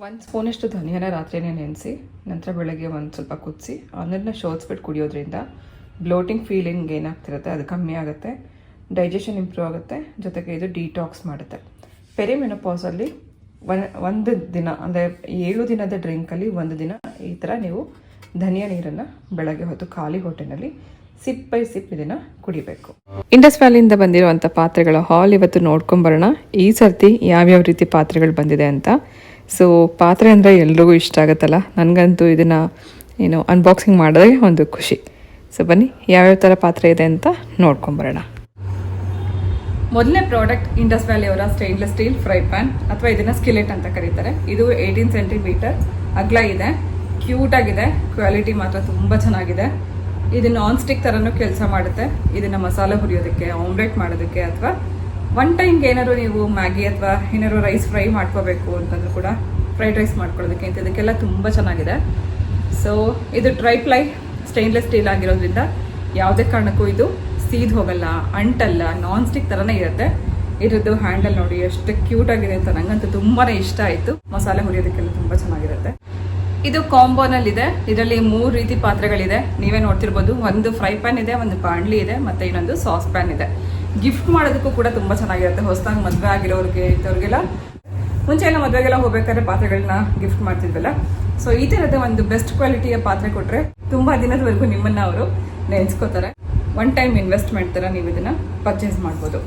1 ಸ್ಪೂನಷ್ಟು ಧನಿಯಾನ ರಾತ್ರಿನೇ ನೆನೆಸಿ ನಂತರ ಬೆಳಗ್ಗೆ ಒಂದು ಸ್ವಲ್ಪ ಕುದಿಸಿ ಅದನ್ನು ಶೋಧಿಸ್ಬಿಟ್ಟು ಕುಡಿಯೋದ್ರಿಂದ ಬ್ಲೋಟಿಂಗ್ ಫೀಲಿಂಗ್ ಏನಾಗ್ತಿರುತ್ತೆ ಅದು ಕಮ್ಮಿ ಆಗುತ್ತೆ, ಡೈಜೆಷನ್ ಇಂಪ್ರೂವ್ ಆಗುತ್ತೆ, ಜೊತೆಗೆ ಇದು ಡಿಟಾಕ್ಸ್ ಮಾಡುತ್ತೆ. ಪೆರಿಮೆನೋಪಾಸಲ್ಲಿ ಒಂದು ದಿನ ಅಂದರೆ 7 ದಿನದ ಡ್ರಿಂಕಲ್ಲಿ 1 ದಿನ ಈ ಥರ ನೀವು ಧನಿಯಾ ನೀರನ್ನು ಬೆಳಗ್ಗೆ ಹೊತ್ತು ಖಾಲಿ ಹೊಟ್ಟೆನಲ್ಲಿ ಸಿಪ್ ಬೈ ಸಿಪ್ ಇದನ್ನು ಕುಡಿಬೇಕು. ಇಂಡಸ್ ವ್ಯಾಲಿಯಿಂದ ಬಂದಿರುವಂಥ ಪಾತ್ರೆಗಳ ಹಾಲ್ ಇವತ್ತು ನೋಡ್ಕೊಂಬರೋಣ. ಈ ಸರ್ತಿ ಯಾವ್ಯಾವ ರೀತಿ ಪಾತ್ರೆಗಳು ಬಂದಿದೆ ಅಂತ. ಸೊ ಪಾತ್ರೆ ಅಂದರೆ ಎಲ್ರಿಗೂ ಇಷ್ಟ ಆಗುತ್ತಲ್ಲ, ನನಗಂತೂ ಇದನ್ನು ಅನ್ಬಾಕ್ಸಿಂಗ್ ಮಾಡೋದೇ ಒಂದು ಖುಷಿ. ಸೊ ಬನ್ನಿ ಯಾವ್ಯಾವ ಥರ ಪಾತ್ರೆ ಇದೆ ಅಂತ ನೋಡ್ಕೊಂಬರೋಣ. ಮೊದಲನೇ ಪ್ರಾಡಕ್ಟ್ ಇಂಡಸ್ ವ್ಯಾಲಿ ಅವರ ಸ್ಟೇನ್ಲೆಸ್ ಸ್ಟೀಲ್ ಫ್ರೈ ಪ್ಯಾನ್ ಅಥವಾ ಇದನ್ನು ಸ್ಕಿಲೆಟ್ ಅಂತ ಕರೀತಾರೆ. ಇದು 18 ಸೆಂಟಿಮೀಟರ್ ಅಗಲ ಇದೆ, ಕ್ಯೂಟ್ ಆಗಿದೆ, ಕ್ವಾಲಿಟಿ ಮಾತ್ರ ತುಂಬ ಚೆನ್ನಾಗಿದೆ. ಇದು ನಾನ್ ಸ್ಟಿಕ್ ಥರನೂ ಕೆಲಸ ಮಾಡುತ್ತೆ. ಇದನ್ನು ಮಸಾಲೆ ಹುರಿಯೋದಕ್ಕೆ, ಆಮ್ಲೆಟ್ ಮಾಡೋದಕ್ಕೆ ಅಥವಾ ಒನ್ ಟೈಮ್ಗೆ ಏನಾದ್ರು ನೀವು ಮ್ಯಾಗಿ ಅಥವಾ ಏನಾದ್ರು ರೈಸ್ ಫ್ರೈ ಮಾಡ್ಕೋಬೇಕು ಅಂತಂದ್ರೂ ಕೂಡ ಫ್ರೈಡ್ ರೈಸ್ ಮಾಡ್ಕೊಳ್ಳೋದಕ್ಕೆ ಇದಕ್ಕೆಲ್ಲ ತುಂಬ ಚೆನ್ನಾಗಿದೆ. ಸೊ ಇದು ಟ್ರೈಪ್ಲೈ ಸ್ಟೇನ್ಲೆಸ್ ಸ್ಟೀಲ್ ಆಗಿರೋದ್ರಿಂದ ಯಾವುದೇ ಕಾರಣಕ್ಕೂ ಇದು ಸೀದ್ ಹೋಗಲ್ಲ, ಅಂಟಲ್ಲ, ನಾನ್ ಸ್ಟಿಕ್ ಥರನೇ ಇರುತ್ತೆ. ಇದ್ರದ್ದು ಹ್ಯಾಂಡಲ್ ನೋಡಿ ಎಷ್ಟು ಕ್ಯೂಟ್ ಆಗಿದೆ ಅಂತ ನಂಗಂತೂ ತುಂಬಾ ಇಷ್ಟ ಆಯಿತು. ಮಸಾಲೆ ಹುರಿಯೋದಕ್ಕೆಲ್ಲ ತುಂಬ ಚೆನ್ನಾಗಿರುತ್ತೆ. ಇದು ಕಾಂಬೋನಲ್ಲಿದೆ. ಇದರಲ್ಲಿ 3 ರೀತಿ ಪಾತ್ರೆಗಳಿದೆ, ನೀವೇ ನೋಡ್ತಿರ್ಬೋದು. ಒಂದು ಫ್ರೈ ಪ್ಯಾನ್ ಇದೆ, ಒಂದು ಬಾಣಲಿ ಇದೆ, ಮತ್ತು ಇನ್ನೊಂದು ಸಾಸ್ ಪ್ಯಾನ್ ಇದೆ. ಗಿಫ್ಟ್ ಮಾಡೋದಕ್ಕೂ ಕೂಡ ತುಂಬ ಚೆನ್ನಾಗಿರುತ್ತೆ. ಹೊಸದಾಗಿ ಮದುವೆ ಆಗಿರೋರಿಗೆ ಇಂಥವ್ರಿಗೆಲ್ಲ, ಮುಂಚೆ ಎಲ್ಲ ಮದುವೆಗೆಲ್ಲ ಹೋಗ್ಬೇಕಾದ್ರೆ ಪಾತ್ರೆಗಳನ್ನ ಗಿಫ್ಟ್ ಮಾಡ್ತಿದ್ವಲ್ಲ. ಸೊ ಈ ಥರದ ಒಂದು ಬೆಸ್ಟ್ ಕ್ವಾಲಿಟಿಯ ಪಾತ್ರೆ ಕೊಟ್ಟರೆ ತುಂಬ ದಿನದವರೆಗೂ ನಿಮ್ಮನ್ನು ಅವರು ನೆನೆಸ್ಕೋತಾರೆ. ಒನ್ ಟೈಮ್ ಇನ್ವೆಸ್ಟ್ಮೆಂಟ್ ಥರ ನೀವು ಇದನ್ನು ಪರ್ಚೇಸ್ ಮಾಡ್ಬೋದು.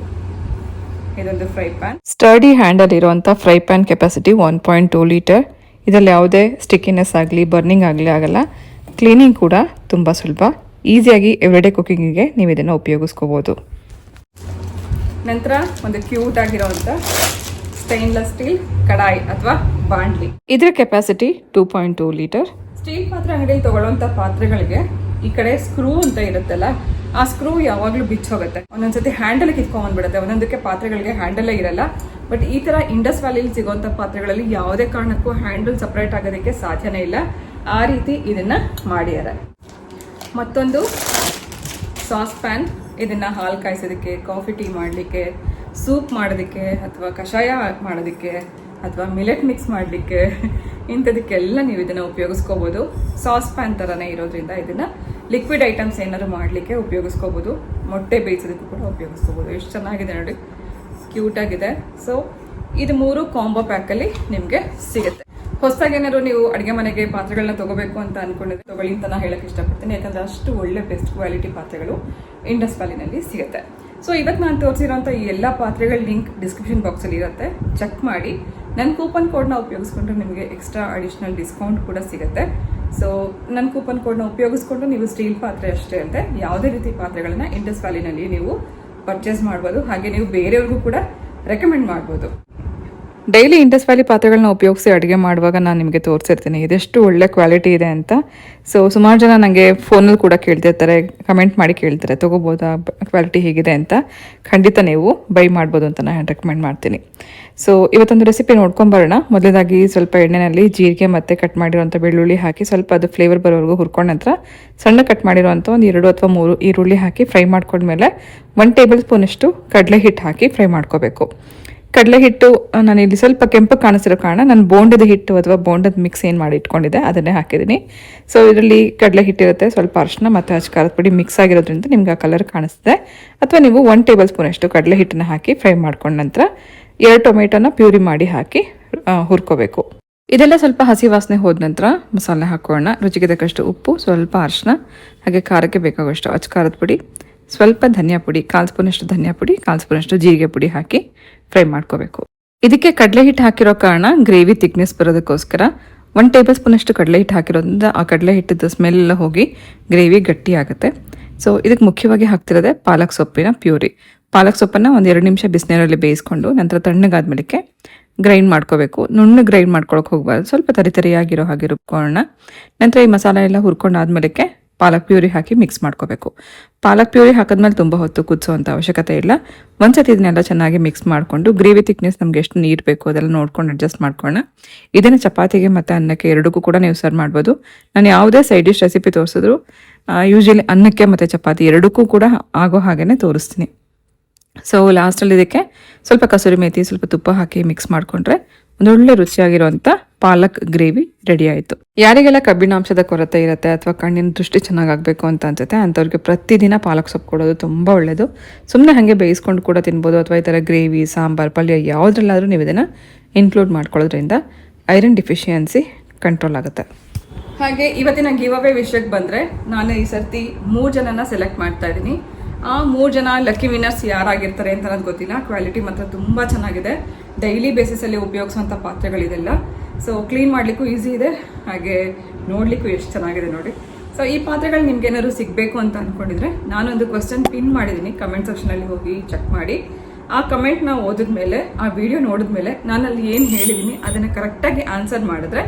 ಇದೊಂದು ಫ್ರೈ ಪ್ಯಾನ್, ಸ್ಟರ್ಡಿ ಹ್ಯಾಂಡಲ್ ಇರುವಂಥ ಫ್ರೈ ಪ್ಯಾನ್, ಕೆಪಾಸಿಟಿ 1.2 ಲೀಟರ್. ಇದರಲ್ಲಿ ಯಾವುದೇ ಸ್ಟಿಕ್ಕಿನೆಸ್ ಆಗಲಿ ಬರ್ನಿಂಗ್ ಆಗಲಿ ಆಗಲ್ಲ. ಕ್ಲೀನಿಂಗ್ ಕೂಡ ತುಂಬ ಸುಲಭ, ಈಸಿಯಾಗಿ ಎವ್ರಿಡೇ ಕುಕ್ಕಿಂಗಿಗೆ ನೀವು ಇದನ್ನು ಉಪಯೋಗಿಸ್ಕೋಬೋದು. ನಂತರ ಒಂದು ಕ್ಯೂಟ್ ಆಗಿರೋವಂಥ ಸ್ಟೇನ್ಲೆಸ್ ಸ್ಟೀಲ್ ಕಡಾಯಿ ಅಥವಾ ಬಾಂಡ್ಲಿ. ಇದರ ಕೆಪಾಸಿಟಿ 2.2 ಲೀಟರ್. ಸ್ಟೀಲ್ ಪಾತ್ರೆ ಅಂಗಡಿಯಲ್ಲಿ ತಗೊಳ್ಳೋಂಥ ಪಾತ್ರೆಗಳಿಗೆ ಈ ಕಡೆ ಸ್ಕ್ರೂ ಅಂತ ಇರುತ್ತಲ್ಲ, ಆ ಸ್ಕ್ರೂ ಯಾವಾಗಲೂ ಬಿಚ್ಚೋಗುತ್ತೆ. ಒಂದೊಂದ್ಸತಿ ಹ್ಯಾಂಡಲ್ ಕಿತ್ಕೊಂಡ್ಬಂದ್ಬಿಡುತ್ತೆ. ಒಂದೊಂದಕ್ಕೆ ಪಾತ್ರೆಗಳಿಗೆ ಹ್ಯಾಂಡಲೇ ಇರಲ್ಲ. ಬಟ್ ಈ ಥರ ಇಂಡಸ್ ವ್ಯಾಲಿಲಿ ಸಿಗೋಂಥ ಪಾತ್ರೆಗಳಲ್ಲಿ ಯಾವುದೇ ಕಾರಣಕ್ಕೂ ಹ್ಯಾಂಡಲ್ ಸಪ್ರೇಟ್ ಆಗೋದಕ್ಕೆ ಸಾಧ್ಯನೇ ಇಲ್ಲ. ಆ ರೀತಿ ಇದನ್ನು ಮಾಡಿದ್ದಾರೆ. ಮತ್ತೊಂದು ಸಾಸ್ ಪ್ಯಾನ್, ಇದನ್ನು ಹಾಲು ಕಾಯಿಸೋದಕ್ಕೆ, ಕಾಫಿ ಟೀ ಮಾಡಲಿಕ್ಕೆ, ಸೂಪ್ ಮಾಡೋದಕ್ಕೆ, ಅಥವಾ ಕಷಾಯ ಮಾಡೋದಕ್ಕೆ, ಅಥವಾ ಮಿಲೆಟ್ ಮಿಕ್ಸ್ ಮಾಡಲಿಕ್ಕೆ, ಇಂಥದಕ್ಕೆಲ್ಲ ನೀವು ಇದನ್ನು ಉಪಯೋಗಿಸ್ಕೋಬೋದು. ಸಾಸ್ ಪ್ಯಾನ್ ಥರನೇ ಇರೋದ್ರಿಂದ ಇದನ್ನು ಲಿಕ್ವಿಡ್ ಐಟಮ್ಸ್ ಏನಾದ್ರು ಮಾಡಲಿಕ್ಕೆ ಉಪಯೋಗಿಸ್ಕೋಬೋದು. ಮೊಟ್ಟೆ ಬೇಯಿಸೋದಕ್ಕೂ ಕೂಡ ಉಪಯೋಗಿಸ್ಕೋಬೋದು. ಎಷ್ಟು ಚೆನ್ನಾಗಿದೆ ನೋಡಿ, ಕ್ಯೂಟ್ ಆಗಿದೆ. ಸೊ ಇದು 3 ಕಾಂಬೋ ಪ್ಯಾಕಲ್ಲಿ ನಿಮಗೆ ಸಿಗುತ್ತೆ. ಹೊಸದಾಗಿ ಏನಾದ್ರು ನೀವು ಅಡುಗೆ ಮನೆಗೆ ಪಾತ್ರೆಗಳನ್ನ ತಗೋಬೇಕು ಅಂತ ಅನ್ಕೊಂಡಿದ್ರೆ ತಗೊಳ್ಳಿ ಅಂತ ನಾನು ಹೇಳಕ್ಕೆ ಇಷ್ಟಪಡ್ತೀನಿ. ಯಾಕಂದರೆ ಅಷ್ಟು ಒಳ್ಳೆ ಬೆಸ್ಟ್ ಕ್ವಾಲಿಟಿ ಪಾತ್ರೆಗಳು ಇಂಡಸ್ ವ್ಯಾಲಿನಲ್ಲಿ ಸಿಗುತ್ತೆ. ಸೊ ಇವತ್ತು ನಾನು ತೋರಿಸಿರೋಂಥ ಈ ಎಲ್ಲ ಪಾತ್ರೆಗಳ ಲಿಂಕ್ ಡಿಸ್ಕ್ರಿಪ್ಷನ್ ಬಾಕ್ಸಲ್ಲಿ ಇರುತ್ತೆ, ಚೆಕ್ ಮಾಡಿ. ನನ್ನ ಕೂಪನ್ ಕೋಡ್ನ ಉಪಯೋಗಿಸ್ಕೊಂಡ್ರೆ ನಿಮಗೆ ಎಕ್ಸ್ಟ್ರಾ ಅಡಿಷ್ನಲ್ ಡಿಸ್ಕೌಂಟ್ ಕೂಡ ಸಿಗುತ್ತೆ. ಸೊ ನನ್ನ ಕೂಪನ್ ಕೋಡ್ನ ಉಪಯೋಗಿಸ್ಕೊಂಡು ನೀವು ಸ್ಟೀಲ್ ಪಾತ್ರೆ ಅಷ್ಟೇ ಅಲ್ಲದೆ ಯಾವುದೇ ರೀತಿ ಪಾತ್ರೆಗಳನ್ನ ಇಂಡಸ್ ವ್ಯಾಲಿನಲ್ಲಿ ನೀವು ಪರ್ಚೇಸ್ ಮಾಡ್ಬೋದು. ಹಾಗೆ ನೀವು ಬೇರೆಯವ್ರಿಗೂ ಕೂಡ ರೆಕಮೆಂಡ್ ಮಾಡ್ಬೋದು. ಡೈಲಿ ಇಂಡಸ್ ವ್ಯಾಲಿ ಪಾತ್ರೆಗಳನ್ನ ಉಪಯೋಗಿಸಿ ಅಡುಗೆ ಮಾಡುವಾಗ ನಾನು ನಿಮಗೆ ತೋರಿಸಿರ್ತೀನಿ ಇದೆಷ್ಟು ಒಳ್ಳೆ ಕ್ವಾಲಿಟಿ ಇದೆ ಅಂತ. ಸೊ ಸುಮಾರು ಜನ ನನಗೆ ಫೋನಲ್ಲಿ ಕೂಡ ಕೇಳ್ತಿರ್ತಾರೆ, ಕಮೆಂಟ್ ಮಾಡಿ ಕೇಳ್ತಾರೆ ತೊಗೋಬೋದಾ, ಕ್ವಾಲಿಟಿ ಹೇಗಿದೆ ಅಂತ. ಖಂಡಿತ ನೀವು ಬೈ ಮಾಡ್ಬೋದು ಅಂತ ನಾನು ರೆಕಮೆಂಡ್ ಮಾಡ್ತೀನಿ. ಸೊ ಇವತ್ತೊಂದು ರೆಸಿಪಿ ನೋಡ್ಕೊಂಬರೋಣ. ಮೊದಲೇದಾಗಿ ಸ್ವಲ್ಪ ಎಣ್ಣೆಯಲ್ಲಿ ಜೀರಿಗೆ ಮತ್ತು ಕಟ್ ಮಾಡಿರೋಂಥ ಬೆಳ್ಳುಳ್ಳಿ ಹಾಕಿ ಸ್ವಲ್ಪ ಅದು ಫ್ಲೇವರ್ ಬರೋವರೆಗೂ ಹುರ್ಕೊಂಡ ನಂತರ ಸಣ್ಣ ಕಟ್ ಮಾಡಿರೋಂಥ ಒಂದು 2 ಅಥವಾ 3 ಈರುಳ್ಳಿ ಹಾಕಿ ಫ್ರೈ ಮಾಡ್ಕೊಂಡ್ಮೇಲೆ 1 ಟೇಬಲ್ ಸ್ಪೂನಷ್ಟು ಕಡಲೆ ಹಿಟ್ಟು ಹಾಕಿ ಫ್ರೈ ಮಾಡ್ಕೋಬೇಕು. ಕಡಲೆ ಹಿಟ್ಟು ನಾನು ಇಲ್ಲಿ ಸ್ವಲ್ಪ ಕೆಂಪು ಕಾಣಿಸಿರೋ ಕಾರಣ ನಾನು ಬೋಂಡದ ಹಿಟ್ಟು ಅಥವಾ ಬೋಂಡದ ಮಿಕ್ಸ್ ಏನು ಮಾಡಿ ಇಟ್ಕೊಂಡಿದ್ದೆ ಅದನ್ನೇ ಹಾಕಿದ್ದೀನಿ. ಸೊ ಇದರಲ್ಲಿ ಕಡಲೆ ಹಿಟ್ಟಿರುತ್ತೆ, ಸ್ವಲ್ಪ ಅರಿಶಿನ ಮತ್ತು ಅಚ್ಕಾರದ ಪುಡಿ ಮಿಕ್ಸ್ ಆಗಿರೋದ್ರಿಂದ ನಿಮ್ಗೆ ಆ ಕಲರ್ ಕಾಣಿಸುತ್ತೆ. ಅಥವಾ ನೀವು 1 ಟೇಬಲ್ ಸ್ಪೂನಷ್ಟು ಕಡಲೆ ಹಿಟ್ಟನ್ನ ಹಾಕಿ ಫ್ರೈ ಮಾಡ್ಕೊಂಡ ನಂತರ 2 ಟೊಮೆಟೊನ ಪ್ಯೂರಿ ಮಾಡಿ ಹಾಕಿ ಹುರ್ಕೋಬೇಕು. ಇದೆಲ್ಲ ಸ್ವಲ್ಪ ಹಸಿ ವಾಸನೆ ಹೋದ ನಂತರ ಮಸಾಲೆ ಹಾಕೋಣ. ರುಚಿಗೆ ತಕ್ಕಷ್ಟು ಉಪ್ಪು, ಸ್ವಲ್ಪ ಅರಿಶಿನ, ಹಾಗೆ ಖಾರಕ್ಕೆ ಬೇಕಾಗುವಷ್ಟು ಅಚ್ಕಾರದ ಪುಡಿ, ಸ್ವಲ್ಪ ಧನಿಯಾ ಪುಡಿ, 1/4 ಸ್ಪೂನಷ್ಟು ಧನಿಯಾ ಪುಡಿ, 1/4 ಸ್ಪೂನಷ್ಟು ಜೀರಿಗೆ ಪುಡಿ ಹಾಕಿ ಫ್ರೈ ಮಾಡ್ಕೋಬೇಕು. ಇದಕ್ಕೆ ಕಡಲೆ ಹಿಟ್ಟು ಹಾಕಿರೋ ಕಾರಣ ಗ್ರೇವಿ ಥಿಕ್ನೆಸ್ ಬರೋದಕ್ಕೋಸ್ಕರ 1 ಟೇಬಲ್ ಸ್ಪೂನಷ್ಟು ಕಡಲೆ ಹಿಟ್ಟು ಹಾಕಿರೋದ್ರಿಂದ ಆ ಕಡಲೆ ಹಿಟ್ಟಿದ್ದು ಸ್ಮೆಲ್ ಹೋಗಿ ಗ್ರೇವಿ ಗಟ್ಟಿ ಆಗುತ್ತೆ. ಸೊ ಇದಕ್ಕೆ ಮುಖ್ಯವಾಗಿ ಹಾಕ್ತಿರೋದೆ ಪಾಲಕ್ ಸೊಪ್ಪಿನ ಪ್ಯೂರಿ. ಪಾಲಕ್ ಸೊಪ್ಪನ್ನು ಒಂದು 2 ನಿಮಿಷ ಬಿಸಿನೀರಲ್ಲಿ ಬೇಯಿಸ್ಕೊಂಡು ನಂತರ ತಣ್ಣಗಾದ್ಮೇಲೆ ಗ್ರೈಂಡ್ ಮಾಡ್ಕೋಬೇಕು. ನುಣ್ಣಗೆ ಗ್ರೈಂಡ್ ಮಾಡ್ಕೊಳಕ್ಕೆ ಹೋಗ್ಬಾರ್ದು, ಸ್ವಲ್ಪ ತರಿತರಿಯಾಗಿರೋ ಹಾಗೆ ರುಬ್ಕೊಳ್ಳೋಣ. ನಂತರ ಈ ಮಸಾಲೆ ಎಲ್ಲ ಹುರ್ಕೊಂಡಾದ್ಮೇಲೆ ಪಾಲಕ್ ಪ್ಯೂರಿ ಹಾಕಿ ಮಿಕ್ಸ್ ಮಾಡ್ಕೋಬೇಕು. ಪಾಲಕ್ ಪ್ಯೂರಿ ಹಾಕಿದ್ಮೇಲೆ ತುಂಬ ಹೊತ್ತು ಕುದಿಸೋವಂಥ ಅವಶ್ಯಕತೆ ಇಲ್ಲ. ಒಂದ್ಸತಿ ಇದನ್ನೆಲ್ಲ ಚೆನ್ನಾಗಿ ಮಿಕ್ಸ್ ಮಾಡಿಕೊಂಡು ಗ್ರೇವಿ ಥಿಕ್ನೆಸ್ ನಮ್ಗೆ ಎಷ್ಟು ನೀರು ಬೇಕು ಅದೆಲ್ಲ ನೋಡ್ಕೊಂಡು ಅಡ್ಜಸ್ಟ್ ಮಾಡ್ಕೊಳ್ಳೋಣ. ಇದನ್ನು ಚಪಾತಿಗೆ ಮತ್ತು ಅನ್ನಕ್ಕೆ ಎರಡಕ್ಕೂ ಕೂಡ ನೀವು ಸರ್ವ್ ಮಾಡ್ಬೋದು. ನಾನು ಯಾವುದೇ ಸೈಡ್ ಡಿಶ್ ರೆಸಿಪಿ ತೋರಿಸಿದ್ರು ಯೂಶಲಿ ಅನ್ನಕ್ಕೆ ಮತ್ತು ಚಪಾತಿ ಎರಡಕ್ಕೂ ಕೂಡ ಆಗೋ ಹಾಗೇ ತೋರಿಸ್ತೀನಿ. ಸೊ ಲಾಸ್ಟಲ್ಲಿ ಇದಕ್ಕೆ ಸ್ವಲ್ಪ ಕಸೂರಿ ಮೇಥಿ, ಸ್ವಲ್ಪ ತುಪ್ಪ ಹಾಕಿ ಮಿಕ್ಸ್ ಮಾಡಿಕೊಂಡ್ರೆ ಒಂದೊಳ್ಳೆ ರುಚಿಯಾಗಿರುವಂಥ ಪಾಲಕ್ ಗ್ರೇವಿ ರೆಡಿ ಆಯಿತು. ಯಾರಿಗೆಲ್ಲ ಕಬ್ಬಿಣಾಂಶದ ಕೊರತೆ ಇರುತ್ತೆ ಅಥವಾ ಕಣ್ಣಿನ ದೃಷ್ಟಿ ಚೆನ್ನಾಗಾಗಬೇಕು ಅಂತ ಅನ್ಸುತ್ತೆ ಅಂಥವ್ರಿಗೆ ಪ್ರತಿದಿನ ಪಾಲಕ್ ಸೊಪ್ಪು ಕೊಡೋದು ತುಂಬ ಒಳ್ಳೆಯದು. ಸುಮ್ಮನೆ ಹಾಗೆ ಬೇಯಿಸ್ಕೊಂಡು ಕೂಡ ತಿನ್ಬೋದು ಅಥವಾ ಈ ಥರ ಗ್ರೇವಿ, ಸಾಂಬಾರು, ಪಲ್ಯ ಯಾವುದ್ರಲ್ಲಾದರೂ ನೀವು ಇದನ್ನು ಇನ್ಕ್ಲೂಡ್ ಮಾಡ್ಕೊಳ್ಳೋದ್ರಿಂದ ಐರನ್ ಡಿಫಿಷಿಯನ್ಸಿ ಕಂಟ್ರೋಲ್ ಆಗುತ್ತೆ. ಹಾಗೆ ಇವತ್ತಿನ ಗಿವ್ ಅವೇ ವಿಷಯಕ್ಕೆ ಬಂದರೆ, ನಾನು ಈ ಸರ್ತಿ 3 ಜನನ ಸೆಲೆಕ್ಟ್ ಮಾಡ್ತಾ ಇದ್ದೀನಿ. ಆ 3 ಜನ ಲಕ್ಕಿ ವಿನ್ನರ್ಸ್ ಯಾರಾಗಿರ್ತಾರೆ ಅಂತ ನನಗೆ ಗೊತ್ತಿಲ್ಲ. ಕ್ವಾಲಿಟಿ ಮಾತ್ರ ತುಂಬ ಚೆನ್ನಾಗಿದೆ. ಡೈಲಿ ಬೇಸಿಸಲ್ಲಿ ಉಪಯೋಗಿಸುವಂಥ ಪಾತ್ರೆಗಳಿದೆಲ್ಲ. ಸೊ ಕ್ಲೀನ್ ಮಾಡಲಿಕ್ಕೂ ಈಸಿ ಇದೆ, ಹಾಗೆ ನೋಡಲಿಕ್ಕೂ ಎಷ್ಟು ಚೆನ್ನಾಗಿದೆ ನೋಡಿ. ಸೊ ಈ ಪಾತ್ರೆಗಳು ನಿಮ್ಗೆ ಏನಾದ್ರು ಸಿಗಬೇಕು ಅಂತ ಅಂದ್ಕೊಂಡಿದ್ರೆ ನಾನೊಂದು ಕ್ವಶನ್ ಪಿನ್ ಮಾಡಿದ್ದೀನಿ, ಕಮೆಂಟ್ ಸೆಕ್ಷನಲ್ಲಿ ಹೋಗಿ ಚೆಕ್ ಮಾಡಿ. ಆ ಕಮೆಂಟ್ನ ಓದಿದ್ಮೇಲೆ, ಆ ವಿಡಿಯೋ ನೋಡಿದ್ಮೇಲೆ ನಾನಲ್ಲಿ ಏನು ಹೇಳಿದ್ದೀನಿ ಅದನ್ನು ಕರೆಕ್ಟಾಗಿ ಆನ್ಸರ್ ಮಾಡಿದ್ರೆ,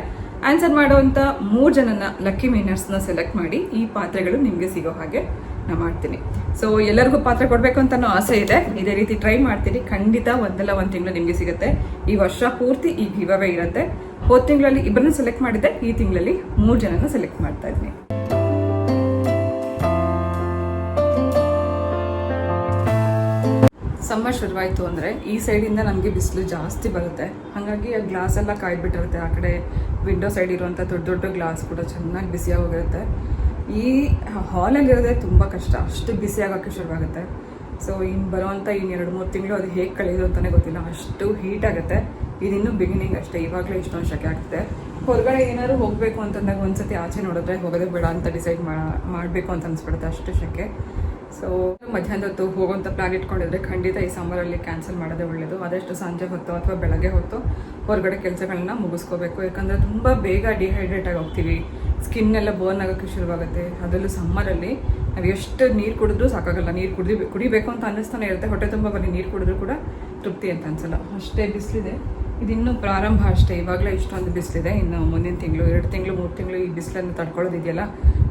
ಆನ್ಸರ್ ಮಾಡುವಂಥ 3 ಜನನ ಲಕ್ಕಿ ವಿನ್ನರ್ಸ್ನ ಸೆಲೆಕ್ಟ್ ಮಾಡಿ ಈ ಪಾತ್ರೆಗಳು ನಿಮಗೆ ಸಿಗೋ ಹಾಗೆ ನಾನು ಮಾಡ್ತೀನಿ. ಸೊ ಎಲ್ಲರಿಗೂ ಪಾತ್ರೆ ಕೊಡಬೇಕು ಅಂತ ಆಸೆ ಇದೆ. ಇದೇ ರೀತಿ ಟ್ರೈ ಮಾಡ್ತೀನಿ. ಖಂಡಿತ ಒಂದಲ್ಲ ಒಂದು ತಿಂಗಳು ನಿಮಗೆ ಸಿಗುತ್ತೆ. ಈ ವರ್ಷ ಪೂರ್ತಿ ಈ ಗಿವ್ ಅವೇ ಇರುತ್ತೆ. ಹೋದ ತಿಂಗಳಲ್ಲಿ 2 ಸೆಲೆಕ್ಟ್ ಮಾಡಿದ್ದೆ, ಈ ತಿಂಗಳಲ್ಲಿ 3 ಜನನ ಸೆಲೆಕ್ಟ್ ಮಾಡ್ತಾ ಇದ್ದೀನಿ. ಸಮ್ಮರ್ ಶುರುವಾಯಿತು ಅಂದರೆ ಈ ಸೈಡಿಂದ ನಮಗೆ ಬಿಸಿಲು ಜಾಸ್ತಿ ಬರುತ್ತೆ. ಹಾಗಾಗಿ ಆ ಗ್ಲಾಸ್ ಎಲ್ಲ ಕಾಯ್ದುಬಿಟ್ಟಿರುತ್ತೆ. ಆ ಕಡೆ ವಿಂಡೋ ಸೈಡ್ ಇರುವಂಥ ದೊಡ್ಡ ದೊಡ್ಡ ಗ್ಲಾಸ್ ಕೂಡ ಚೆನ್ನಾಗಿ ಬಿಸಿಯಾಗೋಗಿರುತ್ತೆ. ಈ ಹಾಲಲ್ಲಿರೋದೇ ತುಂಬ ಕಷ್ಟ, ಅಷ್ಟು ಬಿಸಿಯಾಗೋಕ್ಕೆ ಶುರುವಾಗುತ್ತೆ. ಸೊ ಇನ್ನು ಬರೋವಂಥ 2-3 ತಿಂಗಳು ಅದು ಹೇಗೆ ಕಳೆಯೋದು ಅಂತಲೇ ಗೊತ್ತಿಲ್ಲ, ಅಷ್ಟು ಹೀಟ್ ಆಗುತ್ತೆ. ಇದಿನ್ನೂ ಬಿಗಿನಿಂಗ್ ಅಷ್ಟೇ, ಇವಾಗಲೇ ಇಷ್ಟೊಂದು ಶೆಕೆ ಆಗುತ್ತೆ. ಹೊರಗಡೆ ಏನಾದ್ರು ಹೋಗಬೇಕು ಅಂತಂದಾಗ ಒಂದ್ಸತಿ ಆಚೆ ನೋಡಿದ್ರೆ ಹೋಗೋದೇ ಬೇಡ ಅಂತ ಡಿಸೈಡ್ ಮಾಡಬೇಕು ಅಂತ ಅನಿಸ್ಬಿಡುತ್ತೆ, ಅಷ್ಟು ಶೆಕೆ. ಸೊ ಮಧ್ಯಾಹ್ನದ ಹೊತ್ತು ಹೋಗೋಂಥ ಪ್ಲಾನ್ ಇಟ್ಕೊಂಡಿದ್ರೆ ಖಂಡಿತ ಈ ಸಮ್ಮರಲ್ಲಿ ಕ್ಯಾನ್ಸಲ್ ಮಾಡೋದೇ ಒಳ್ಳೆಯದು. ಆದಷ್ಟು ಸಂಜೆ ಹೊತ್ತು ಅಥವಾ ಬೆಳಗ್ಗೆ ಹೊತ್ತು ಹೊರಗಡೆ ಕೆಲಸಗಳನ್ನ ಮುಗಿಸ್ಕೋಬೇಕು. ಯಾಕಂದರೆ ತುಂಬ ಬೇಗ ಡಿಹೈಡ್ರೇಟ್ ಆಗಿ ಹೋಗ್ತೀವಿ, ಸ್ಕಿನ್ ಎಲ್ಲ ಬರ್ನ್ ಆಗೋಕ್ಕೆ ಶುರುವಾಗುತ್ತೆ. ಅದರಲ್ಲೂ ಸಮ್ಮರಲ್ಲಿ ನಾವು ಎಷ್ಟು ನೀರು ಕುಡಿದ್ರೂ ಸಾಕಾಗಲ್ಲ. ನೀರು ಕುಡಿಬೇಕು ಅಂತ ಅನ್ನಿಸ್ತಾನೆ ಇರುತ್ತೆ. ಹೊಟ್ಟೆ ತುಂಬ ಬರೀ ನೀರು ಕುಡಿದ್ರೂ ಕೂಡ ತೃಪ್ತಿ ಅಂತ ಅನ್ಸಲ್ಲ, ಅಷ್ಟೇ ಬಿಸಿಲಿದೆ. ಇದಿನ್ನೂ ಪ್ರಾರಂಭ ಅಷ್ಟೇ, ಇವಾಗಲೇ ಇಷ್ಟೊಂದು ಬಿಸಿಲಿದೆ. ಇನ್ನು ಮುಂದಿನ ತಿಂಗಳು 2 ತಿಂಗಳು 3 ತಿಂಗಳು ಈ ಬಿಸಿಲನ್ನು ತಡ್ಕೊಳ್ಳೋದಿದೆಯಲ್ಲ,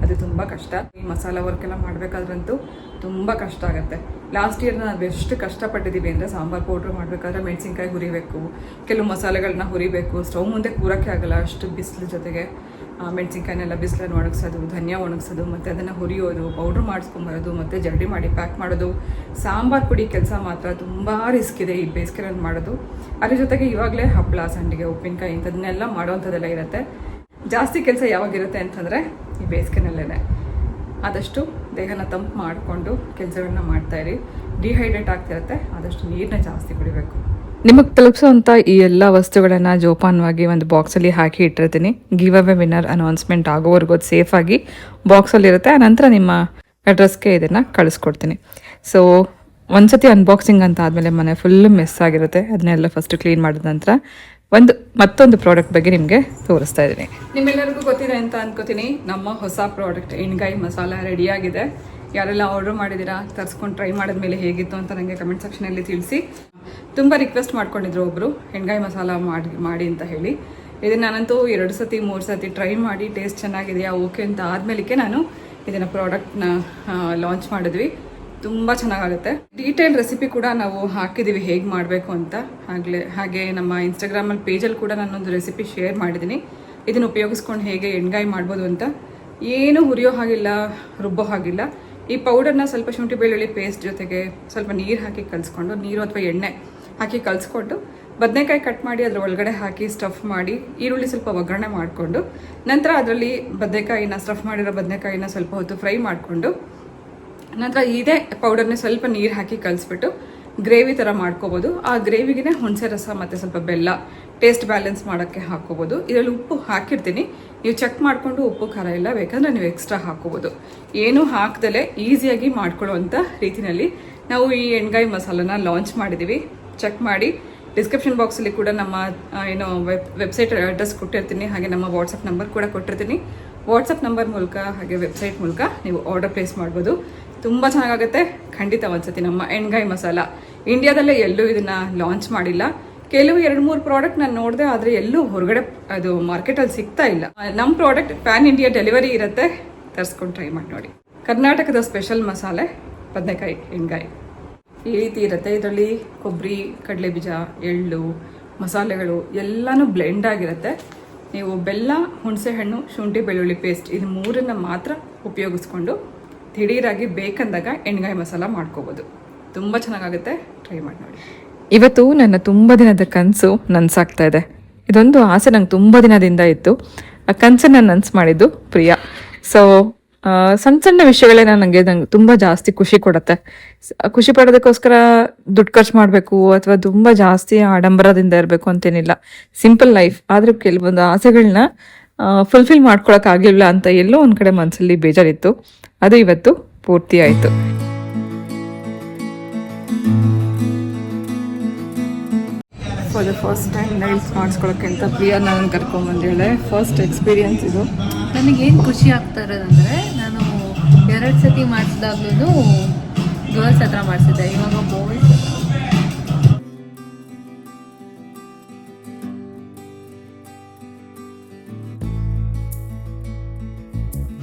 ಅದು ತುಂಬ ಕಷ್ಟ. ಈ ಮಸಾಲ ವರ್ಕ್ ಎಲ್ಲ ಮಾಡಬೇಕಾದ್ರಂತೂ ತುಂಬ ಕಷ್ಟ ಆಗುತ್ತೆ. ಲಾಸ್ಟ್ ಇಯರ್ ನಾವು ಎಷ್ಟು ಕಷ್ಟಪಟ್ಟಿದ್ದೀವಿ ಅಂದರೆ, ಸಾಂಬಾರು ಪೌಡ್ರ್ ಮಾಡಬೇಕಾದ್ರೆ ಮೆಣಸಿನ್ಕಾಯಿ ಹುರಿಬೇಕು, ಕೆಲವು ಮಸಾಲೆಗಳನ್ನ ಹುರಿಬೇಕು, ಸ್ಟವ್ ಮುಂದೆ ಕೂರೋಕ್ಕೆ ಆಗಲ್ಲ ಅಷ್ಟು ಬಿಸಿಲು. ಜೊತೆಗೆ ಮೆಣಸಿನ್ಕಾಯಿನೆಲ್ಲ ಬಿಸಿಲನ್ನು ಒಣಗಿಸೋದು, ಧನಿಯಾ ಒಣಗಿಸೋದು, ಮತ್ತು ಅದನ್ನು ಹುರಿಯೋದು, ಪೌಡ್ರ್ ಮಾಡಿಸ್ಕೊಂಬರೋದು, ಮತ್ತು ಜಲ್ಡಿ ಮಾಡಿ ಪ್ಯಾಕ್ ಮಾಡೋದು. ಸಾಂಬಾರು ಪುಡಿ ಕೆಲಸ ಮಾತ್ರ ತುಂಬ ರಿಸ್ಕ್ ಇದೆ ಈ ಬೇಸಿಗೆನಲ್ಲಿ ಮಾಡೋದು. ಅದ್ರ ಜೊತೆಗೆ ಇವಾಗಲೇ ಹಪ್ಪಳ, ಸಂಡಿಗೆ, ಉಪ್ಪಿನಕಾಯಿ ಇಂಥದನ್ನೆಲ್ಲ ಮಾಡೋವಂಥದ್ದೆಲ್ಲ ಇರುತ್ತೆ. ಜಾಸ್ತಿ ಕೆಲಸ ಯಾವಾಗಿರುತ್ತೆ ಅಂತಂದರೆ ಈ ಬೇಸಿಗೆನಲ್ಲೇ. ಆದಷ್ಟು ದೇಹನ ತಂಪು ಮಾಡಿಕೊಂಡು ಕೆಲಸಗಳನ್ನ ಮಾಡ್ತಾಯಿರಿ. ಡಿಹೈಡ್ರೇಟ್ ಆಗ್ತಿರುತ್ತೆ, ಆದಷ್ಟು ನೀರನ್ನ ಜಾಸ್ತಿ ಕುಡಿಬೇಕು. ನಿಮಗೆ ತಲುಪಿಸೋಂಥ ಈ ಎಲ್ಲ ವಸ್ತುಗಳನ್ನು ಜೋಪಾನವಾಗಿ ಒಂದು ಬಾಕ್ಸಲ್ಲಿ ಹಾಕಿ ಇಟ್ಟಿರ್ತೀನಿ. ಗಿವ್ ಅವೇ ವಿನ್ನರ್ ಅನೌನ್ಸ್ಮೆಂಟ್ ಆಗೋವರೆಗೂ ಅದು ಸೇಫಾಗಿ ಬಾಕ್ಸಲ್ಲಿರುತ್ತೆ. ಆನಂತರ ನಿಮ್ಮ ಅಡ್ರೆಸ್ಗೆ ಇದನ್ನು ಕಳಿಸ್ಕೊಡ್ತೀನಿ. ಸೊ ಒಂದ್ಸತಿ ಅನ್ಬಾಕ್ಸಿಂಗ್ ಅಂತ ಆದಮೇಲೆ ಮನೆ ಫುಲ್ ಮೆಸ್ ಆಗಿರುತ್ತೆ. ಅದನ್ನೆಲ್ಲ ಫಸ್ಟ್ ಕ್ಲೀನ್ ಮಾಡಿದ ನಂತರ ಮತ್ತೊಂದು ಪ್ರಾಡಕ್ಟ್ ಬಗ್ಗೆ ನಿಮಗೆ ತೋರಿಸ್ತಾ ಇದ್ದೀನಿ. ನಿಮ್ಮೆಲ್ಲರಿಗೂ ಗೊತ್ತಿದೆ ಅಂತ ಅನ್ಕೋತೀನಿ, ನಮ್ಮ ಹೊಸ ಪ್ರಾಡಕ್ಟ್ ಎಣ್ಗಾಯಿ ಮಸಾಲ ರೆಡಿಯಾಗಿದೆ. ಯಾರೆಲ್ಲ ಆರ್ಡರ್ ಮಾಡಿದ್ದೀರಾ, ತರಿಸ್ಕೊಂಡು ಟ್ರೈ ಮಾಡಿದ್ಮೇಲೆ ಹೇಗಿತ್ತು ಅಂತ ನನಗೆ ಕಮೆಂಟ್ ಸೆಕ್ಷನಲ್ಲಿ ತಿಳಿಸಿ. ತುಂಬ ರಿಕ್ವೆಸ್ಟ್ ಮಾಡ್ಕೊಂಡಿದ್ರು ಒಬ್ಬರು, ಎಣ್ಗಾಯಿ ಮಸಾಲ ಮಾಡಿ ಅಂತ ಹೇಳಿ. ಇದನ್ನು ನಾನಂತೂ 2 ಸತಿ 3 ಸತಿ ಟ್ರೈ ಮಾಡಿ ಟೇಸ್ಟ್ ಚೆನ್ನಾಗಿದೆಯಾ ಓಕೆ ಅಂತ ಆದಮೇಲೆ ನಾನು ಇದನ್ನು ಪ್ರಾಡಕ್ಟ್ನ ಲಾಂಚ್ ಮಾಡಿದ್ವಿ. ತುಂಬ ಚೆನ್ನಾಗಾಗುತ್ತೆ. ಡೀಟೇಲ್ ರೆಸಿಪಿ ಕೂಡ ನಾವು ಹಾಕಿದ್ದೀವಿ ಹೇಗೆ ಮಾಡಬೇಕು ಅಂತ. ಹಾಗೆ ನಮ್ಮ ಇನ್ಸ್ಟಾಗ್ರಾಮಲ್ಲಿ ಪೇಜಲ್ಲಿ ಕೂಡ ನಾನೊಂದು ರೆಸಿಪಿ ಶೇರ್ ಮಾಡಿದ್ದೀನಿ. ಇದನ್ನು ಉಪಯೋಗಿಸ್ಕೊಂಡು ಹೇಗೆ ಎಣ್ಗಾಯಿ ಮಾಡ್ಬೋದು ಅಂತ. ಏನೂ ಹುರಿಯೋ ಹಾಗಿಲ್ಲ, ರುಬ್ಬೋ ಹಾಗಿಲ್ಲ. ಈ ಪೌಡರ್ನ ಸ್ವಲ್ಪ ಶುಂಠಿ ಬೆಳ್ಳುಳ್ಳಿ ಪೇಸ್ಟ್ ಜೊತೆಗೆ ಸ್ವಲ್ಪ ನೀರು ಹಾಕಿ ಕಲಿಸ್ಕೊಂಡು, ನೀರು ಅಥವಾ ಎಣ್ಣೆ ಹಾಕಿ ಕಲಿಸ್ಕೊಂಡು, ಬದನೆಕಾಯಿ ಕಟ್ ಮಾಡಿ ಅದ್ರ ಒಳಗಡೆ ಹಾಕಿ ಸ್ಟಫ್ ಮಾಡಿ, ಈರುಳ್ಳಿ ಸ್ವಲ್ಪ ಒಗ್ಗರಣೆ ಮಾಡಿಕೊಂಡು, ನಂತರ ಅದರಲ್ಲಿ ಸ್ಟಫ್ ಮಾಡಿರೋ ಬದನೆಕಾಯಿನ ಸ್ವಲ್ಪ ಹೊತ್ತು ಫ್ರೈ ಮಾಡಿಕೊಂಡು, ನಂತರ ಇದೇ ಪೌಡರ್ನ ಸ್ವಲ್ಪ ನೀರು ಹಾಕಿ ಕಲಿಸ್ಬಿಟ್ಟು ಗ್ರೇವಿ ಥರ ಮಾಡ್ಕೋಬೋದು. ಆ ಗ್ರೇವಿಗೆ ಹುಣಸೆ ರಸ ಮತ್ತು ಸ್ವಲ್ಪ ಬೆಲ್ಲ ಟೇಸ್ಟ್ ಬ್ಯಾಲೆನ್ಸ್ ಮಾಡೋಕ್ಕೆ ಹಾಕ್ಕೋಬೋದು. ಇದರಲ್ಲಿ ಉಪ್ಪು ಹಾಕಿರ್ತೀನಿ, ನೀವು ಚೆಕ್ ಮಾಡಿಕೊಂಡು ಉಪ್ಪು ಖಾರ ಎಲ್ಲ ಬೇಕಂದ್ರೆ ನೀವು ಎಕ್ಸ್ಟ್ರಾ ಹಾಕ್ಕೋಬೋದು. ಏನೂ ಹಾಕ್ದಲೇ ಈಸಿಯಾಗಿ ಮಾಡ್ಕೊಳ್ಳುವಂಥ ರೀತಿಯಲ್ಲಿ ನಾವು ಈ ಎಣ್ಗಾಯಿ ಮಸಾಲನ ಲಾಂಚ್ ಮಾಡಿದ್ದೀವಿ. ಚೆಕ್ ಮಾಡಿ. ಡಿಸ್ಕ್ರಿಪ್ಷನ್ ಬಾಕ್ಸಲ್ಲಿ ಕೂಡ ನಮ್ಮ ವೆಬ್ಸೈಟ್ ಅಡ್ರೆಸ್ ಕೊಟ್ಟಿರ್ತೀನಿ, ಹಾಗೆ ನಮ್ಮ ವಾಟ್ಸಪ್ ನಂಬರ್ ಕೂಡ ಕೊಟ್ಟಿರ್ತೀನಿ. ವಾಟ್ಸಪ್ ನಂಬರ್ ಮೂಲಕ ಹಾಗೆ ವೆಬ್ಸೈಟ್ ಮೂಲಕ ನೀವು ಆರ್ಡರ್ ಪ್ಲೇಸ್ ಮಾಡ್ಬೋದು. ತುಂಬ ಚೆನ್ನಾಗಾಗುತ್ತೆ. ಖಂಡಿತ ಒಂದ್ಸತಿ ನಮ್ಮ ಎಣ್ಗಾಯಿ ಮಸಾಲ ಇಂಡಿಯಾದಲ್ಲೇ ಎಲ್ಲೂ ಇದನ್ನು ಲಾಂಚ್ ಮಾಡಿಲ್ಲ. ಕೆಲವು 2-3 ಪ್ರಾಡಕ್ಟ್ ನಾನು ನೋಡಿದೆ, ಆದರೆ ಎಲ್ಲೂ ಹೊರಗಡೆ ಅದು ಮಾರ್ಕೆಟಲ್ಲಿ ಸಿಗ್ತಾ ಇಲ್ಲ. ನಮ್ಮ ಪ್ರಾಡಕ್ಟ್ ಪ್ಯಾನ್ ಇಂಡಿಯಾ ಡೆಲಿವರಿ ಇರುತ್ತೆ, ತರಿಸ್ಕೊಂಡು ಟ್ರೈ ಮಾಡಿ ನೋಡಿ. ಕರ್ನಾಟಕದ ಸ್ಪೆಷಲ್ ಮಸಾಲೆ ಬದನೆಕಾಯಿ ಎಣ್ಗಾಯಿ ಈ ರೀತಿ ಇರುತ್ತೆ. ಇದರಲ್ಲಿ ಕೊಬ್ಬರಿ, ಕಡಲೆಬೀಜ, ಎಳ್ಳು, ಮಸಾಲೆಗಳು ಎಲ್ಲನೂ ಬ್ಲೆಂಡ್ ಆಗಿರುತ್ತೆ. ನೀವು ಬೆಲ್ಲ, ಹುಣಸೆಹಣ್ಣು, ಶುಂಠಿ ಬೆಳ್ಳುಳ್ಳಿ ಪೇಸ್ಟ್ ಇದು 3 ಮಾತ್ರ ಉಪಯೋಗಿಸ್ಕೊಂಡು ದಿಢೀರಾಗಿ ಬೇಕಂದಾಗ ಎಣ್ಗಾಯಿ ಮಸಾಲ ಮಾಡ್ಕೋಬೋದು. ತುಂಬ ಚೆನ್ನಾಗಾಗುತ್ತೆ, ಟ್ರೈ ಮಾಡಿ ನೋಡಿ. ಇವತ್ತು ನನ್ನ ತುಂಬ ದಿನದ ಕನಸು ನನಸಾಗ್ತಾ ಇದೆ. ಇದೊಂದು ಆಸೆ ನಂಗೆ ತುಂಬ ದಿನದಿಂದ ಇತ್ತು. ಆ ಕನಸನ್ನು ನನಸು ಮಾಡಿದ್ದು ಪ್ರಿಯಾ. ಸೊ ಸಣ್ಣ ಸಣ್ಣ ವಿಷಯಗಳೇ ನಂಗೆ ತುಂಬ ಜಾಸ್ತಿ ಖುಷಿ ಕೊಡುತ್ತೆ. ಖುಷಿ ಪಡೋದಕ್ಕೋಸ್ಕರ ದುಡ್ಡು ಖರ್ಚು ಮಾಡಬೇಕು ಅಥವಾ ತುಂಬ ಜಾಸ್ತಿ ಆಡಂಬರದಿಂದ ಇರಬೇಕು ಅಂತೇನಿಲ್ಲ. Simple life. ಆದರೆ ಕೆಲವೊಂದು ಆಸೆಗಳನ್ನ ಫುಲ್ಫಿಲ್ ಮಾಡ್ಕೊಳಕ್ಕಾಗಲಿಲ್ಲ ಅಂತ ಎಲ್ಲೋ ಒಂದು ಕಡೆ ಮನಸ್ಸಲ್ಲಿ ಬೇಜಾರಿತ್ತು. ಅದು ಇವತ್ತು ಪೂರ್ತಿ ಆಯಿತು. For the first time nails ಮಾಡಿಸ್ಕೊಳಕ್ಕೆ ಅಂತ ಪ್ರಿಯಾ ನಾನು ಕರ್ಕೊಂಡ್ಬಂದಿಳೆ. ಫಸ್ಟ್ ಎಕ್ಸ್ಪೀರಿಯನ್ಸ್ ಇದು. ನನಗೇನು ಖುಷಿ ಆಗ್ತಾ ಇರೋದಂದರೆ, ನಾನು 2 ಸತಿ ಮಾಡಿಸಿದಾಗ್ಲೂ ಗರ್ಲ್ಸ್ ಹತ್ರ ಮಾಡಿಸಿದ್ದೆ, ಇವಾಗ ಬಾಯ್ಸ್ ಹತ್ರ.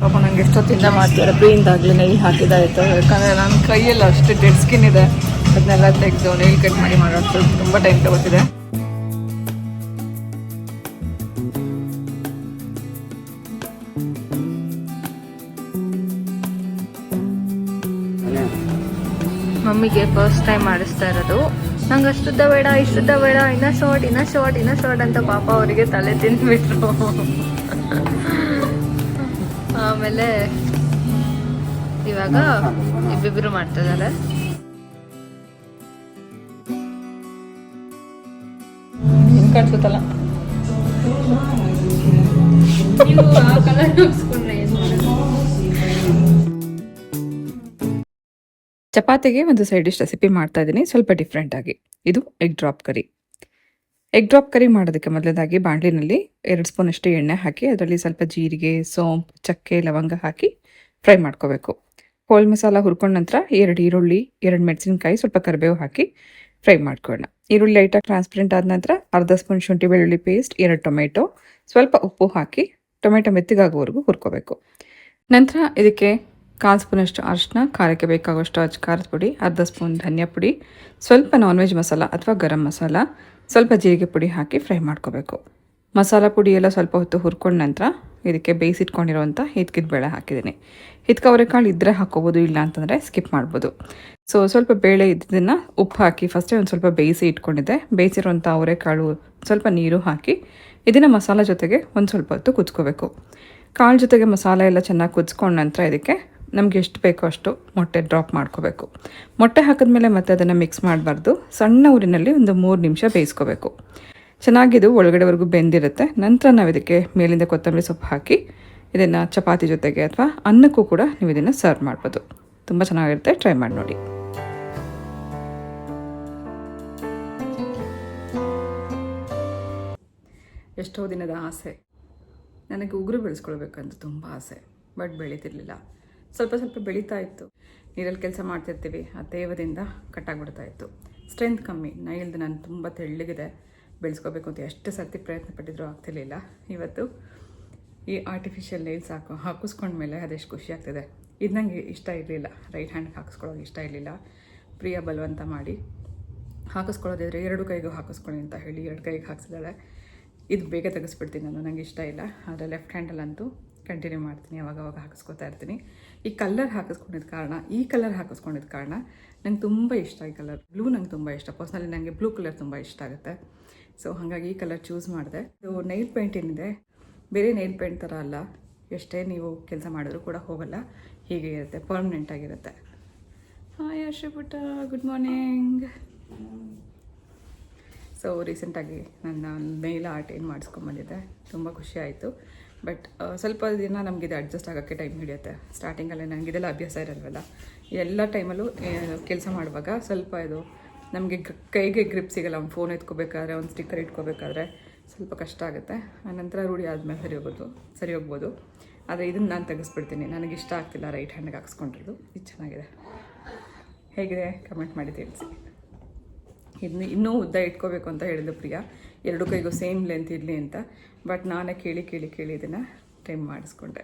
ಪಾಪ ನಂಗೆ ಎಷ್ಟೊತ್ತಿಂದ ಮಾಡ್ತಾರೆ ಪ್ರೀಯಿಂದಾಗಲಿ ನೈಲ್ ಹಾಕಿದಾಯಿತು. ಯಾಕಂದರೆ ನನ್ನ ಕೈಯಲ್ಲಿ ಅಷ್ಟು ಡೆಡ್ ಸ್ಕಿನ್ ಇದೆ, ಅದನ್ನೆಲ್ಲ ತೆಗೆದು ನೈಲ್ ಕಟ್ ಮಾಡೋದು ತುಂಬ ಟೈಮ್ ತಗೋತಿದೆ. ಮಮ್ಮಿಗೆ ಫಸ್ಟ್ ಟೈಮ್ ಮಾಡಿಸ್ತಾ ಇರೋದು. ನಂಗೆ ಅಷ್ಟುದ್ದ ಬೇಡ, ಇಷ್ಟುದ್ದ ಬೇಡ, ಇನ್ನೂ ಶಾರ್ಟ್ ಅಂತ ಪಾಪ ಅವರಿಗೆ ತಲೆ ತಿಂದ್ಬಿಟ್ರು. ಆಮೇಲೆ ಇವಾಗ ಇಬ್ಬಿಬ್ರು ಮಾಡ್ತಿದ್ದಾರೆ. ಕಾಣಿಸುತ್ತಲ್ಲ ಚಪಾತಿಗೆ ಒಂದು ಸೈಡ್ ಡಿಶ್ ರೆಸಿಪಿ ಮಾಡ್ತಾ ಇದ್ದೀನಿ, ಸ್ವಲ್ಪ ಡಿಫ್ರೆಂಟ್ ಆಗಿ. ಇದು ಎಗ್ ಡ್ರಾಪ್ ಕರಿ. ಎಗ್ ಡ್ರಾಪ್ ಕರಿ ಮಾಡೋದಕ್ಕೆ ಮೊದಲದಾಗಿ ಬಾಣಲಿನಲ್ಲಿ 2 ಸ್ಪೂನಷ್ಟು ಎಣ್ಣೆ ಹಾಕಿ ಅದರಲ್ಲಿ ಸ್ವಲ್ಪ ಜೀರಿಗೆ, ಸೋಂಪು, ಚಕ್ಕೆ, ಲವಂಗ ಹಾಕಿ ಫ್ರೈ ಮಾಡ್ಕೋಬೇಕು. ಹೋಲ್ ಮಸಾಲ ಹುರ್ಕೊಂಡ ನಂತರ 2 ಈರುಳ್ಳಿ, 2 ಮೆಣಸಿನಕಾಯಿ, ಸ್ವಲ್ಪ ಕರಿಬೇವು ಹಾಕಿ ಫ್ರೈ ಮಾಡ್ಕೊಳ್ಳೋಣ. ಈರುಳ್ಳಿ ಲೈಟಾಗಿ ಟ್ರಾನ್ಸ್ಪರೆಂಟ್ ಆದ ನಂತರ ಅರ್ಧ ಸ್ಪೂನ್ ಶುಂಠಿ ಬೆಳ್ಳುಳ್ಳಿ ಪೇಸ್ಟ್, 2 ಟೊಮೆಟೊ, ಸ್ವಲ್ಪ ಉಪ್ಪು ಹಾಕಿ ಟೊಮೆಟೊ ಮೆತ್ತಗಾಗುವವರೆಗೂ ಹುರ್ಕೋಬೇಕು. ನಂತರ ಇದಕ್ಕೆ 1/4 ಸ್ಪೂನಷ್ಟು ಅರಿಶಿನ, ಖಾರಕ್ಕೆ ಬೇಕಾಗುವಷ್ಟು ಖಾರದ ಪುಡಿ, ಅರ್ಧ ಸ್ಪೂನ್ ಧನಿಯಾ ಪುಡಿ, ಸ್ವಲ್ಪ ನಾನ್ ವೆಜ್ ಮಸಾಲ ಅಥವಾ ಗರಂ ಮಸಾಲ, ಸ್ವಲ್ಪ ಜೀರಿಗೆ ಪುಡಿ ಹಾಕಿ ಫ್ರೈ ಮಾಡ್ಕೋಬೇಕು. ಮಸಾಲ ಪುಡಿ ಎಲ್ಲ ಸ್ವಲ್ಪ ಹೊತ್ತು ಹುರ್ಕೊಂಡ ನಂತರ ಇದಕ್ಕೆ ಬೇಯಿಸಿಟ್ಕೊಂಡಿರುವಂಥ ಹಿತ್ಕಿದ ಬೇಳೆ ಹಾಕಿದ್ದೀನಿ. ಹಿತ್ಕ ಅವರೆಕಾಳು ಇದ್ದರೆ ಹಾಕೋಬೋದು, ಇಲ್ಲ ಅಂತಂದರೆ ಸ್ಕಿಪ್ ಮಾಡ್ಬೋದು. ಸ್ವಲ್ಪ ಬೇಳೆ ಇದ್ದದನ್ನು ಉಪ್ಪು ಹಾಕಿ ಫಸ್ಟೇ ಒಂದು ಸ್ವಲ್ಪ ಬೇಯಿಸಿ ಇಟ್ಕೊಂಡಿದ್ದೆ. ಬೇಯಿಸಿರುವಂಥ ಅವರೆಕಾಳು ಸ್ವಲ್ಪ ನೀರು ಹಾಕಿ ಇದನ್ನು ಮಸಾಲ ಜೊತೆಗೆ ಒಂದು ಸ್ವಲ್ಪ ಹೊತ್ತು ಕುದಿಸ್ಕೋಬೇಕು. ಕಾಳು ಜೊತೆಗೆ ಮಸಾಲೆ ಎಲ್ಲ ಚೆನ್ನಾಗಿ ಕುದಿಸ್ಕೊಂಡ ನಂತರ ಇದಕ್ಕೆ ನಮಗೆ ಎಷ್ಟು ಬೇಕೋ ಅಷ್ಟು ಮೊಟ್ಟೆ ಡ್ರಾಪ್ ಮಾಡ್ಕೋಬೇಕು. ಮೊಟ್ಟೆ ಹಾಕಿದ್ಮೇಲೆ ಮತ್ತೆ ಅದನ್ನು ಮಿಕ್ಸ್ ಮಾಡಬಾರ್ದು. ಸಣ್ಣ ಊರಿನಲ್ಲಿ ಒಂದು 3 ನಿಮಿಷ ಬೇಯಿಸ್ಕೋಬೇಕು. ಚೆನ್ನಾಗಿದು ಒಳಗಡೆವರೆಗೂ ಬೆಂದಿರುತ್ತೆ. ನಂತರ ನಾವು ಇದಕ್ಕೆ ಮೇಲಿಂದ ಕೊತ್ತಂಬರಿ ಸೊಪ್ಪು ಹಾಕಿ ಇದನ್ನು ಚಪಾತಿ ಜೊತೆಗೆ ಅಥವಾ ಅನ್ನಕ್ಕೂ ಕೂಡ ನೀವು ಇದನ್ನು ಸರ್ವ್ ಮಾಡ್ಬೋದು. ತುಂಬ ಚೆನ್ನಾಗಿರುತ್ತೆ, ಟ್ರೈ ಮಾಡಿ ನೋಡಿ. ಎಷ್ಟೋ ದಿನದ ಆಸೆ, ನನಗೆ ಉಗುರು ಬೆಳೆಸ್ಕೊಳ್ಬೇಕಂತ ತುಂಬ ಆಸೆ, ಬಟ್ ಬೆಳೀತಿರ್ಲಿಲ್ಲ. ಸ್ವಲ್ಪ ಬೆಳೀತಾ ಇತ್ತು. ನೀರಲ್ಲಿ ಕೆಲಸ ಮಾಡ್ತಿರ್ತೀವಿ, ಆ ತೇವದಿಂದ ಕಟ್ಟಾಗ್ಬಿಡ್ತಾ ಇತ್ತು. ಸ್ಟ್ರೆಂತ್ ಕಮ್ಮಿ. ನೈಲ್ದು ನಾನು ತುಂಬ ತೆಳ್ಳಗಿದೆ, ಬೆಳೆಸ್ಕೋಬೇಕು ಅಂತ ಎಷ್ಟು ಸರ್ತಿ ಪ್ರಯತ್ನ ಪಟ್ಟಿದ್ರು ಆಗ್ತಿರ್ಲಿಲ್ಲ. ಇವತ್ತು ಈ ಆರ್ಟಿಫಿಷಿಯಲ್ ನೈಲ್ಸ್ ಹಾಕಿಸ್ಕೊಂಡ್ಮೇಲೆ ಅದೆಷ್ಟು ಖುಷಿ ಆಗ್ತಿದೆ. ಇದು ನನಗೆ ಇಷ್ಟ ಇರಲಿಲ್ಲ, ರೈಟ್ ಹ್ಯಾಂಡ್ಗೆ ಹಾಕಿಸ್ಕೊಳ್ಳೋಕೆ ಇಷ್ಟ ಇರಲಿಲ್ಲ. ಪ್ರಿಯ ಬಲವಂತ ಮಾಡಿ ಹಾಕಿಸ್ಕೊಳ್ಳೋದಿದ್ರೆ 2 ಕೈಗೂ ಹಾಕಿಸ್ಕೊಳ್ಳಿ ಅಂತ ಹೇಳಿ 2 ಕೈಗೆ ಹಾಕ್ಸಿದಾಳೆ. ಇದು ಬೇಗ ತೆಗೆಸ್ಬಿಡ್ತೀನಿ ನಾನು, ನನಗೆ ಇಷ್ಟ ಇಲ್ಲ. ಆದರೆ ಲೆಫ್ಟ್ ಹ್ಯಾಂಡಲ್ಲಂತೂ ಕಂಟಿನ್ಯೂ ಮಾಡ್ತೀನಿ, ಅವಾಗ ಹಾಕಿಸ್ಕೊತಾ ಇರ್ತೀನಿ. ಈ ಕಲರ್ ಹಾಕಿಸ್ಕೊಂಡಿದ್ದ ಕಾರಣ ನಂಗೆ ತುಂಬ ಇಷ್ಟ. ಈ ಕಲರ್ ಬ್ಲೂ ನಂಗೆ ತುಂಬ ಇಷ್ಟ. ಪರ್ಸ್ನಲಿ ನನಗೆ ಬ್ಲೂ ಕಲರ್ ತುಂಬ ಇಷ್ಟ ಆಗುತ್ತೆ. ಸೊ ಹಾಗಾಗಿ ಈ ಕಲರ್ ಚೂಸ್ ಮಾಡಿದೆ. ಇದು ನೈಲ್ ಪೇಂಟ್ ಏನಿದೆ, ಬೇರೆ ನೈಲ್ ಪೇಂಟ್ ಥರ ಅಲ್ಲ. ಎಷ್ಟೇ ನೀವು ಕೆಲಸ ಮಾಡಿದ್ರೂ ಕೂಡ ಹೋಗಲ್ಲ, ಹೀಗೆ ಇರುತ್ತೆ, ಪರ್ಮನೆಂಟ್ ಆಗಿರುತ್ತೆ. ಹಾಯ್ ಹರ್ಷಪುಟ್ಟ, ಗುಡ್ ಮಾರ್ನಿಂಗ್. ಸೊ ರೀಸೆಂಟಾಗಿ ನನ್ನ ನೈಲ್ ಆರ್ಟ್ ಏನು ಮಾಡಿಸ್ಕೊಂಬಂದಿದ್ದೆ, ತುಂಬ ಖುಷಿ ಆಯಿತು. ಬಟ್ ಸ್ವಲ್ಪ ದಿನ ನಮಗಿದು ಅಡ್ಜಸ್ಟ್ ಆಗೋಕ್ಕೆ ಟೈಮ್ ಹಿಡಿಯುತ್ತೆ. ಸ್ಟಾರ್ಟಿಂಗಲ್ಲೇ ನನಗಿದೆಲ್ಲ ಅಭ್ಯಾಸ ಇರಲ್ವಲ್ಲ. ಎಲ್ಲ ಟೈಮಲ್ಲೂ ಕೆಲಸ ಮಾಡುವಾಗ ಸ್ವಲ್ಪ ಇದು ನಮಗೆ ಕೈಗೆ ಗ್ರಿಪ್ ಸಿಗೋಲ್ಲ. ಒಂದು ಫೋನ್ ಎತ್ಕೋಬೇಕಾದ್ರೆ, ಒಂದು ಸ್ಟಿಕ್ಕರ್ ಇಟ್ಕೋಬೇಕಾದ್ರೆ ಸ್ವಲ್ಪ ಕಷ್ಟ ಆಗುತ್ತೆ. ಆನಂತರ ರೂಢಿ ಆದಮೇಲೆ ಸರಿ ಹೋಗ್ಬೋದು. ಆದರೆ ಇದನ್ನು ನಾನು ತೆಗೆಸ್ಬಿಡ್ತೀನಿ. ನನಗಿಷ್ಟ ಆಗ್ತಿಲ್ಲ ರೈಟ್ ಹ್ಯಾಂಡ್ಗೆ ಹಾಕ್ಸ್ಕೊಂಡಿರೋದು. ಇದು ಚೆನ್ನಾಗಿದೆ, ಹೇಗಿದೆ ಕಮೆಂಟ್ ಮಾಡಿ ತಿಳಿಸಿ. ಇದನ್ನ ಇನ್ನೂ ಉದ್ದ ಇಟ್ಕೋಬೇಕು ಅಂತ ಹೇಳಿದ್ದು ಪ್ರಿಯಾ, 2 ಕೈಗೂ ಸೇಮ್ ಲೆಂತ್ ಇರಲಿ ಅಂತ. ಬಟ್ ನಾನೇ ಕೇಳಿ ಇದನ್ನು ಟ್ರಿಮ್ ಮಾಡಿಸ್ಕೊಂಡೆ.